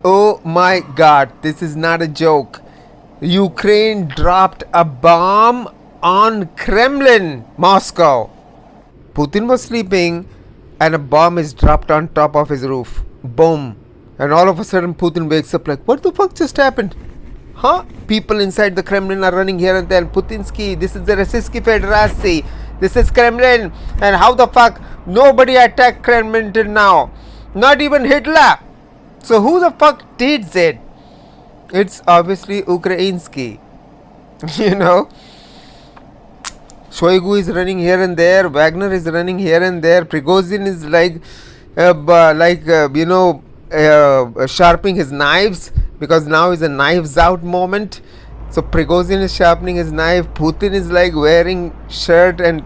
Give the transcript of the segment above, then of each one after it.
Oh my god, this is not a joke. Ukraine dropped a bomb on Kremlin, Moscow. Putin was sleeping and a bomb is dropped on top of his roof. Boom. And all of a sudden Putin wakes up like, what the fuck just happened? Huh? People inside the Kremlin are running here and there. Putinsky, this is the Rossiyski Federacy. This is Kremlin. And how the fuck? Nobody attacked Kremlin till now. Not even Hitler. So who the fuck did it? It's obviously Ukrainsky. You know? Shoigu is running here and there. Wagner is running here and there. Prigozhin is sharpening his knives, because now is a knives out moment. So Prigozhin is sharpening his knife. Putin is like wearing shirt and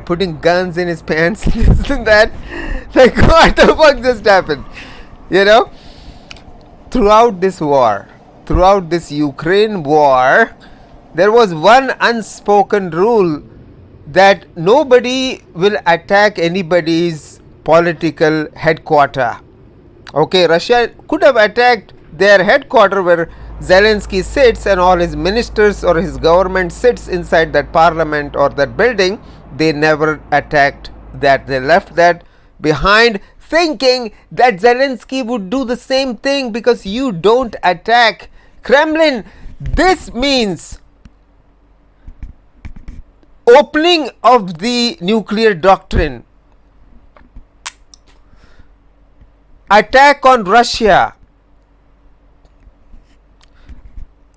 putting guns in his pants. This and that. Like, what the fuck just happened? You know? Throughout this war, throughout this Ukraine war, there was one unspoken rule that nobody will attack anybody's political headquarters. Okay, Russia could have attacked their headquarters where Zelensky sits and all his ministers or his government sits inside that parliament or that building. They never attacked that. They left that behind, thinking that Zelensky would do the same thing, because you don't attack Kremlin. This means opening of the nuclear doctrine, attack on Russia,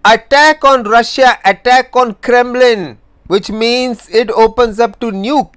attack on Russia, attack on Kremlin, which means it opens up to nuke.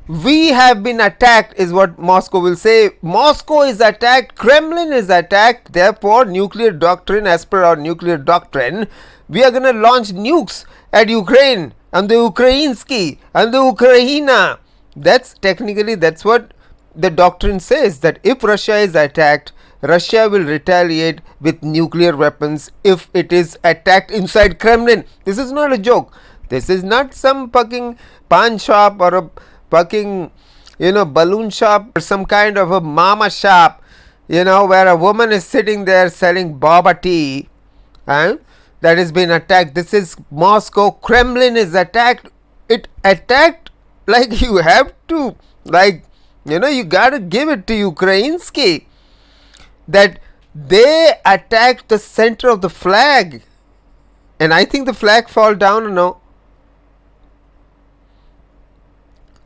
We have been attacked is what Moscow will say. Moscow is attacked, Kremlin is attacked, therefore nuclear doctrine, as per our nuclear doctrine, we are going to launch nukes at Ukraine and the Ukrainsky and the Ukraina. That's technically, that's what the doctrine says, that if Russia is attacked, Russia will retaliate with nuclear weapons if it is attacked inside Kremlin. This is not a joke. This is not some fucking pawn shop or a fucking, balloon shop or some kind of a mama shop, where a woman is sitting there selling boba tea, that has been attacked. This is Moscow. Kremlin is attacked. It attacked like you have to, you gotta give it to Ukrainsky that they attacked the center of the flag, and I think the flag fall down,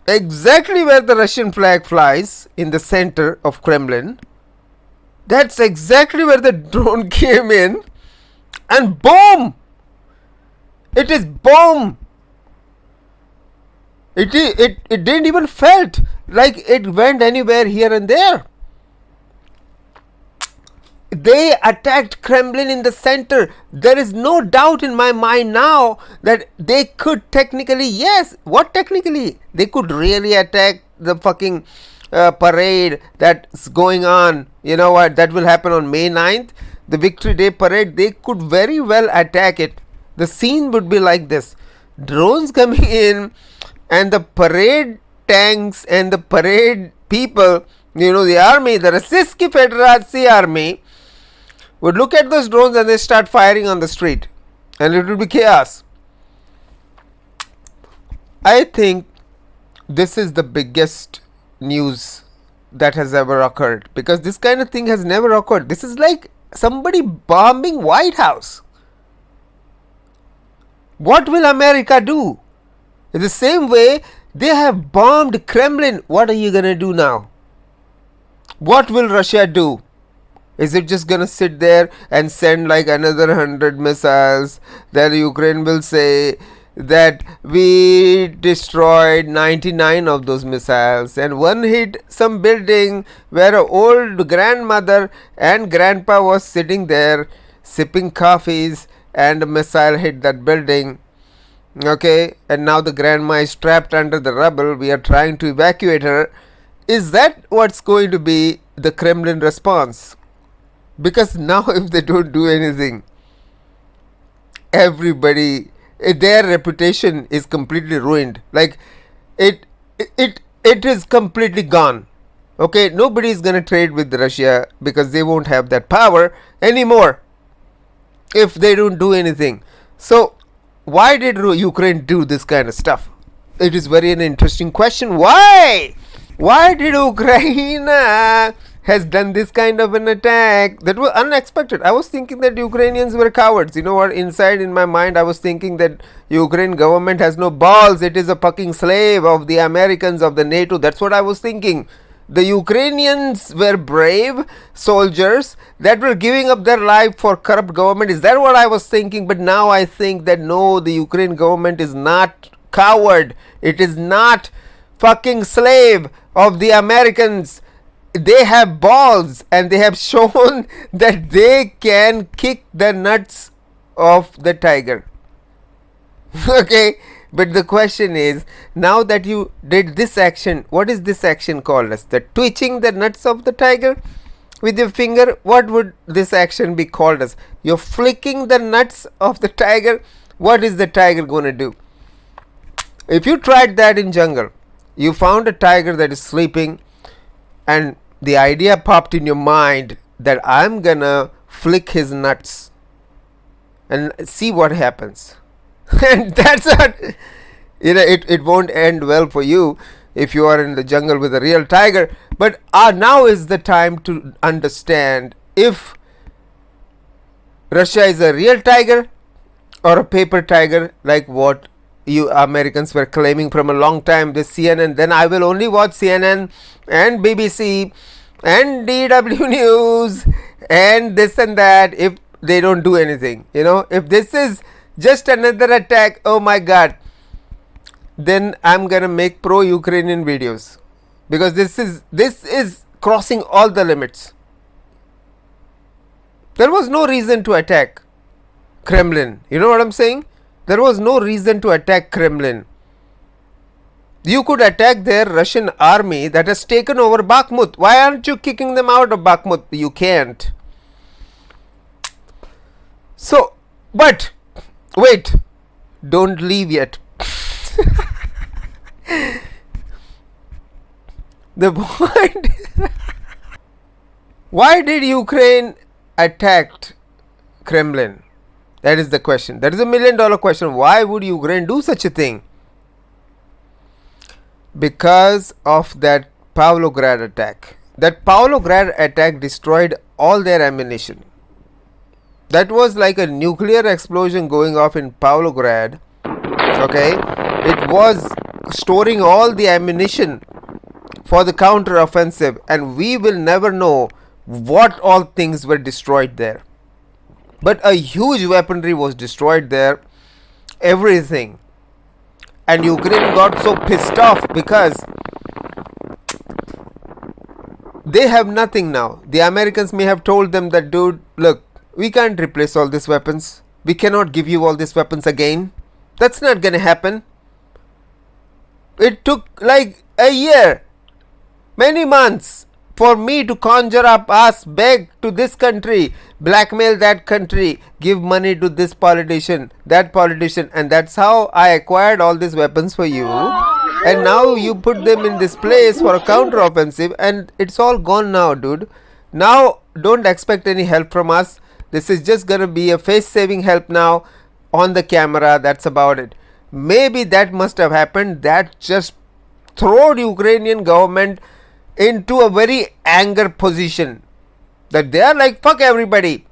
exactly where the Russian flag flies, in the center of Kremlin. That's exactly where the drone came in, and boom! It is boom! It didn't even felt like it went anywhere here and there. They attacked Kremlin in the center. There is no doubt in my mind now that they could technically, yes, what technically? They could really attack the fucking parade that's going on. You know what? That will happen on May 9th. The Victory Day parade. They could very well attack it. The scene would be like this. Drones coming in and the parade tanks and the parade people, the army, the Rossiyski Federacy army, would look at those drones and they start firing on the street, and it will be chaos. I think this is the biggest news that has ever occurred, because this kind of thing has never occurred. This is like somebody bombing White House. What will America do? In the same way they have bombed Kremlin. What are you gonna do now? What will Russia do? Is it just gonna sit there and send like another 100 missiles? Then Ukraine will say that we destroyed 99 of those missiles, and one hit some building where an old grandmother and grandpa was sitting there sipping coffees, and a missile hit that building. Okay, and now the grandma is trapped under the rubble. We are trying to evacuate her. Is that what's going to be the Kremlin response? Because now if they don't do anything, everybody, their reputation is completely ruined. Like it it is completely gone. Okay, nobody is going to trade with Russia because they won't have that power anymore if they don't do anything. So why did Ukraine do this kind of stuff? It is very an interesting question. Why did Ukraine has done this kind of an attack? That was unexpected. I was thinking that Ukrainians were cowards. You know what? Inside in my mind I was thinking that Ukraine government has no balls. It is a fucking slave of the Americans, of the NATO. That's what I was thinking. The Ukrainians were brave soldiers that were giving up their life for corrupt government. Is that what I was thinking? But now I think that no, the Ukraine government is not coward. It is not fucking slave of the Americans. They have balls and they have shown that they can kick the nuts of the tiger. Okay. But the question is, now that you did this action, what is this action called as? The twitching the nuts of the tiger with your finger? What would this action be called as? You're flicking the nuts of the tiger. What is the tiger going to do? If you tried that in jungle, you found a tiger that is sleeping and the idea popped in your mind that I'm going to flick his nuts and see what happens. And that's not, it won't end well for you if you are in the jungle with a real tiger. But now is the time to understand if Russia is a real tiger or a paper tiger, like what you Americans were claiming from a long time. This CNN, then I will only watch CNN and BBC and DW News and this and that if they don't do anything. If this is just another attack, oh my god, then I'm gonna make pro-Ukrainian videos, because this is crossing all the limits. There was no reason to attack Kremlin. You know what I'm saying? There was no reason to attack Kremlin. You could attack their Russian army that has taken over Bakhmut. Why aren't you kicking them out of Bakhmut? You can't. So, but wait, don't leave yet. The point why did Ukraine attack Kremlin? That is the question. That is $1 million question. Why would Ukraine do such a thing? Because of that Pavlograd attack. That Pavlograd attack destroyed all their ammunition. That was like a nuclear explosion going off in Pavlograd. Okay, it was storing all the ammunition for the counter offensive, and we will never know what all things were destroyed there. But a huge weaponry was destroyed there, everything. And Ukraine got so pissed off because they have nothing now. The Americans may have told them that, dude, look, we can't replace all these weapons. We cannot give you all these weapons again. That's not gonna happen. It took like a year, many months, for me to conjure up, ask, beg to this country, blackmail that country, give money to this politician, that politician, and that's how I acquired all these weapons for you. And now you put them in this place for a counter-offensive, and it's all gone now, dude. Now don't expect any help from us. This is just gonna be a face-saving help now on the camera. That's about it. Maybe that must have happened. That just throwed Ukrainian government into a very anger position, that they are like, fuck everybody,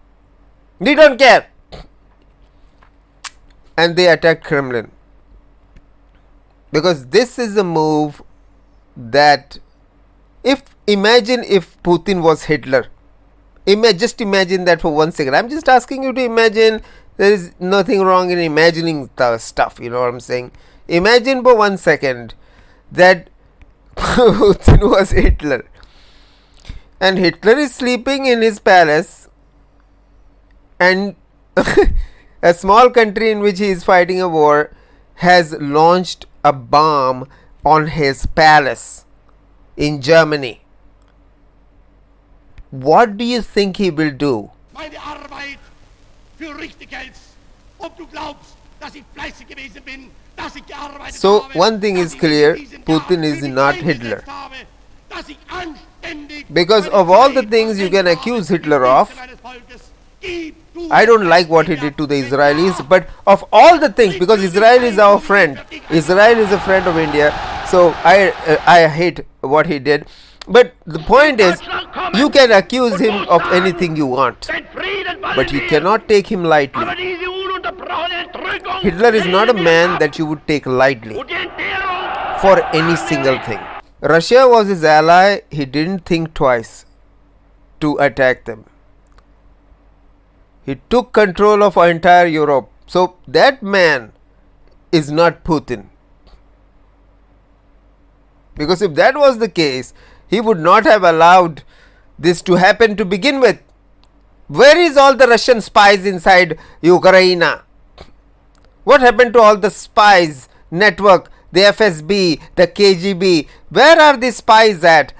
we don't care, and they attacked Kremlin. Because this is a move that, imagine if Putin was Hitler. Just imagine that for 1 second. I'm just asking you to imagine. There is nothing wrong in imagining stuff, you know what I'm saying. Imagine for 1 second that Putin was Hitler, and Hitler is sleeping in his palace, and a small country in which he is fighting a war has launched a bomb on his palace in Germany. What do you think he will do? Meine Arbeit für richtig hältst, ob du glaubst, dass ich fleißig gewesen bin So one thing is clear, Putin is not Hitler. Because of all the things you can accuse Hitler of, I don't like what he did to the Israelis, but of all the things, because Israel is our friend, Israel is a friend of India, so I hate what he did. But the point is, you can accuse him of anything you want, but you cannot take him lightly. Hitler is not a man that you would take lightly for any single thing. Russia was his ally, he didn't think twice to attack them. He took control of entire Europe. So that man is not Putin. Because if that was the case, he would not have allowed this to happen to begin with. Where is all the Russian spies inside Ukraine? What happened to all the spies network, the FSB, the KGB? Where are these spies at?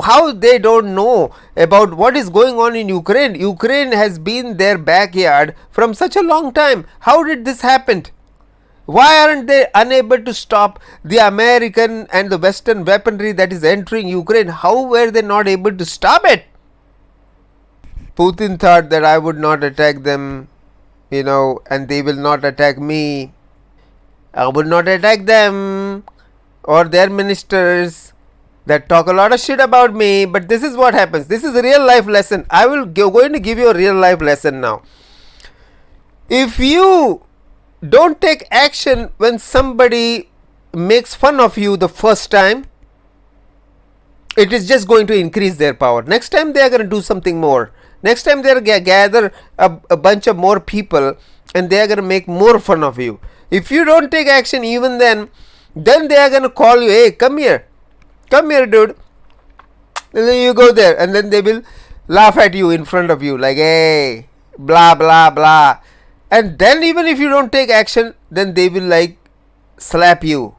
How they don't know about what is going on in Ukraine? Ukraine has been their backyard from such a long time. How did this happen? Why aren't they unable to stop the American and the Western weaponry that is entering Ukraine? How were they not able to stop it? Putin thought that I would not attack them, and they will not attack me. I would not attack them or their ministers that talk a lot of shit about me. But this is what happens. This is a real life lesson. I will going to give you a real life lesson now. If you don't take action when somebody makes fun of you the first time, it is just going to increase their power. Next time they are going to do something more. Next time they are going to gather a bunch of more people and they are going to make more fun of you. If you don't take action even then they are going to call you, hey, come here, dude. And then you go there and then they will laugh at you in front of you like, hey, blah, blah, blah. And then even if you don't take action, then they will like slap you.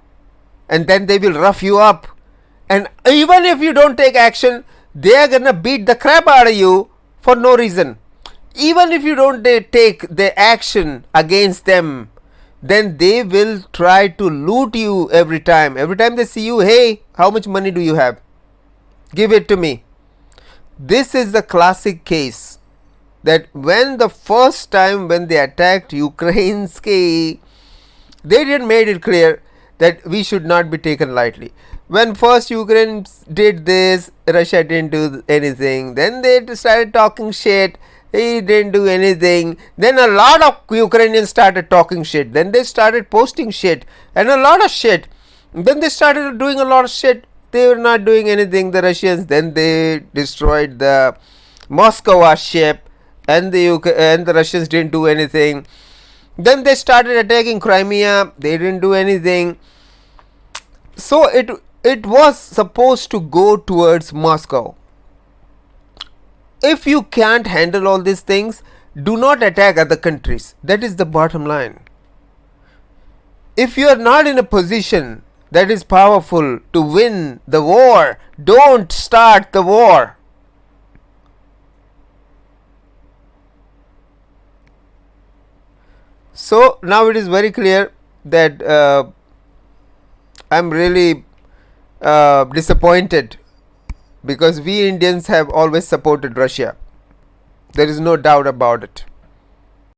And then they will rough you up. And even if you don't take action, they are going to beat the crap out of you for no reason. Even if you don't take the action against them, then they will try to loot you every time. Every time they see you, hey, how much money do you have? Give it to me. This is the classic case that when the first time when they attacked Ukrainsky, they didn't made it clear that we should not be taken lightly. When first Ukraine did this, Russia didn't do anything. Then they started talking shit. He didn't do anything. Then a lot of Ukrainians started talking shit. Then they started posting shit and a lot of shit. Then they started doing a lot of shit. They were not doing anything, the Russians. Then they destroyed the Moscow ship and the Russians didn't do anything. Then they started attacking Crimea. They didn't do anything. So it was supposed to go towards Moscow. If you can't handle all these things, do not attack other countries. That is the bottom line. If you are not in a position that is powerful to win the war, don't start the war. So now it is very clear that I'm really disappointed, because we Indians have always supported Russia. There is no doubt about it.